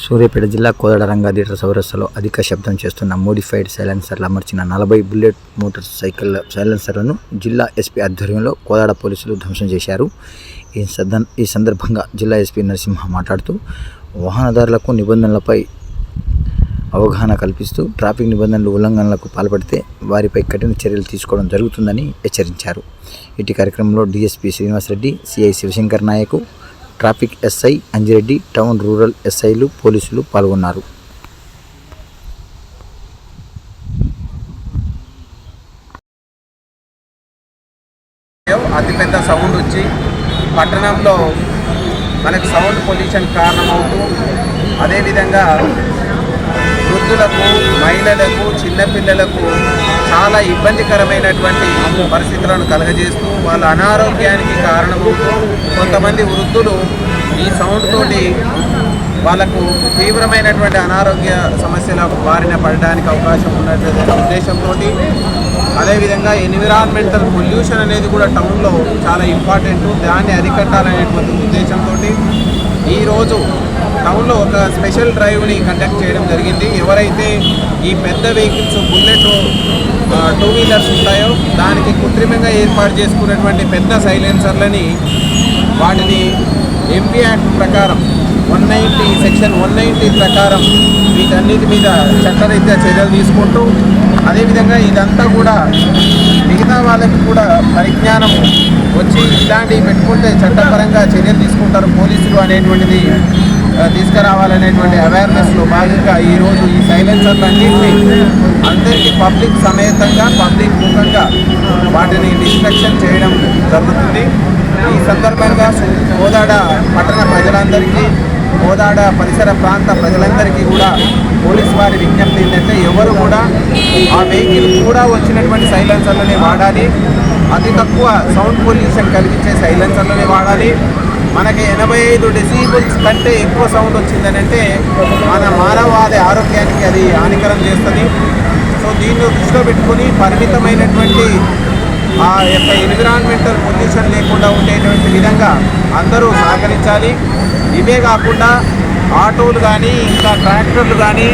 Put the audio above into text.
సూర్యాపేట జిల్లా కోదాడ రంగాధీర చౌరస్తాలో అధిక శబ్దం చేస్తున్న మోడిఫైడ్ సైలెన్సర్లు అమర్చిన 40 బుల్లెట్ మోటార్ సైకిల్ సైలెన్సర్లను జిల్లా ఎస్పీ ఆధ్వర్యంలో కోదాడ పోలీసులు ధ్వంసం చేశారు. ఈ సందర్భంగా జిల్లా ఎస్పీ నరసింహ మాట్లాడుతూ వాహనదారులకు నిబంధనలపై అవగాహన కల్పిస్తూ ట్రాఫిక్ నిబంధనలు ఉల్లంఘనలకు పాల్పడితే వారిపై కఠిన చర్యలు తీసుకోవడం జరుగుతుందని హెచ్చరించారు. ఇటు కార్యక్రమంలో DSP Srinivasa Reddy, CI Shivashankar Nayak, traffic SI Anji Reddy, town rural ఎస్ఐలు, పోలీసులు పాల్గొన్నారు. అతిపెద్ద సౌండ్ వచ్చి పట్టణంలో మనకు సౌండ్ పొల్యూషన్ కారణమవుతూ అదేవిధంగా వృద్ధులకు, మహిళలకు, చిన్నపిల్లలకు చాలా ఇబ్బందికరమైనటువంటి పరిస్థితులను కలుగజేస్తూ వాళ్ళ అనారోగ్యానికి కారణమవుతూ కొంతమంది వృద్ధులు ఈ సౌండ్ తోటి వాళ్ళకు తీవ్రమైనటువంటి అనారోగ్య సమస్యల బారిన పడడానికి అవకాశం ఉన్నటువంటి ఉద్దేశంతో అదేవిధంగా ఎన్విరాన్మెంటల్ పొల్యూషన్ అనేది కూడా టౌన్లో చాలా ఇంపార్టెంట్, దాన్ని అరికట్టాలనేటువంటి ఉద్దేశంతో ఈరోజు టౌన్లో ఒక స్పెషల్ డ్రైవ్ని కండక్ట్ చేయడం జరిగింది. ఎవరైతే ఈ పెద్ద వెహికల్స్, బుల్లెట్, 2 వీలర్స్ ఉంటాయో దానికి కృత్రిమంగా ఏర్పాటు చేసుకున్నటువంటి పెద్ద సైలెన్సర్లని వాటిని ఎంపీ యాక్ట్ ప్రకారం 190 సెక్షన్ 190 ప్రకారం వీటన్నిటి మీద చట్టరీత్యా చర్యలు తీసుకుంటూ అదేవిధంగా ఇదంతా కూడా మిగతా వాళ్ళకి కూడా పరిజ్ఞానం వచ్చి ఇలాంటివి పెట్టుకుంటే చట్టపరంగా చర్యలు తీసుకుంటారు పోలీసులు అనేటువంటిది తీసుకురావాలనేటువంటి అవేర్నెస్లో భాగంగా ఈరోజు ఈ సైలెన్సర్లన్నింటినీ అందరికీ పబ్లిక్ సమేతంగా, పబ్లిక్ ముఖంగా వాటిని డిస్ట్రక్షన్ చేయడం జరుగుతుంది. ఈ సందర్భంగా కోదాడ పట్టణ ప్రజలందరికీ, కోదాడ పరిసర ప్రాంత ప్రజలందరికీ కూడా పోలీసు వారి విజ్ఞప్తి ఏంటంటే ఎవరు కూడా ఆ వెహికల్ కూడా వచ్చినటువంటి సైలెన్సర్లని వాడాలి. అతి తక్కువ సౌండ్ పొల్యూషన్ కలిగించే సైలెన్సర్లని వాడాలి. మనకి 85 డెసిబుల్స్ కంటే ఎక్కువ సౌండ్ వచ్చిందని అంటే మన మానవాళి ఆరోగ్యానికి అది హానికరం చేస్తుంది. సో దీన్ని దృష్టిలో పెట్టుకొని పరిమితమైనటువంటి ఆ యొక్క ఎన్విరాన్మెంటల్ పొల్యూషన్ లేకుండా ఉండేటువంటి విధంగా అందరూ సహకరించాలి. ఇవే కాకుండా ఆటోలు కానీ ఇంకా ట్రాక్టర్లు కానీ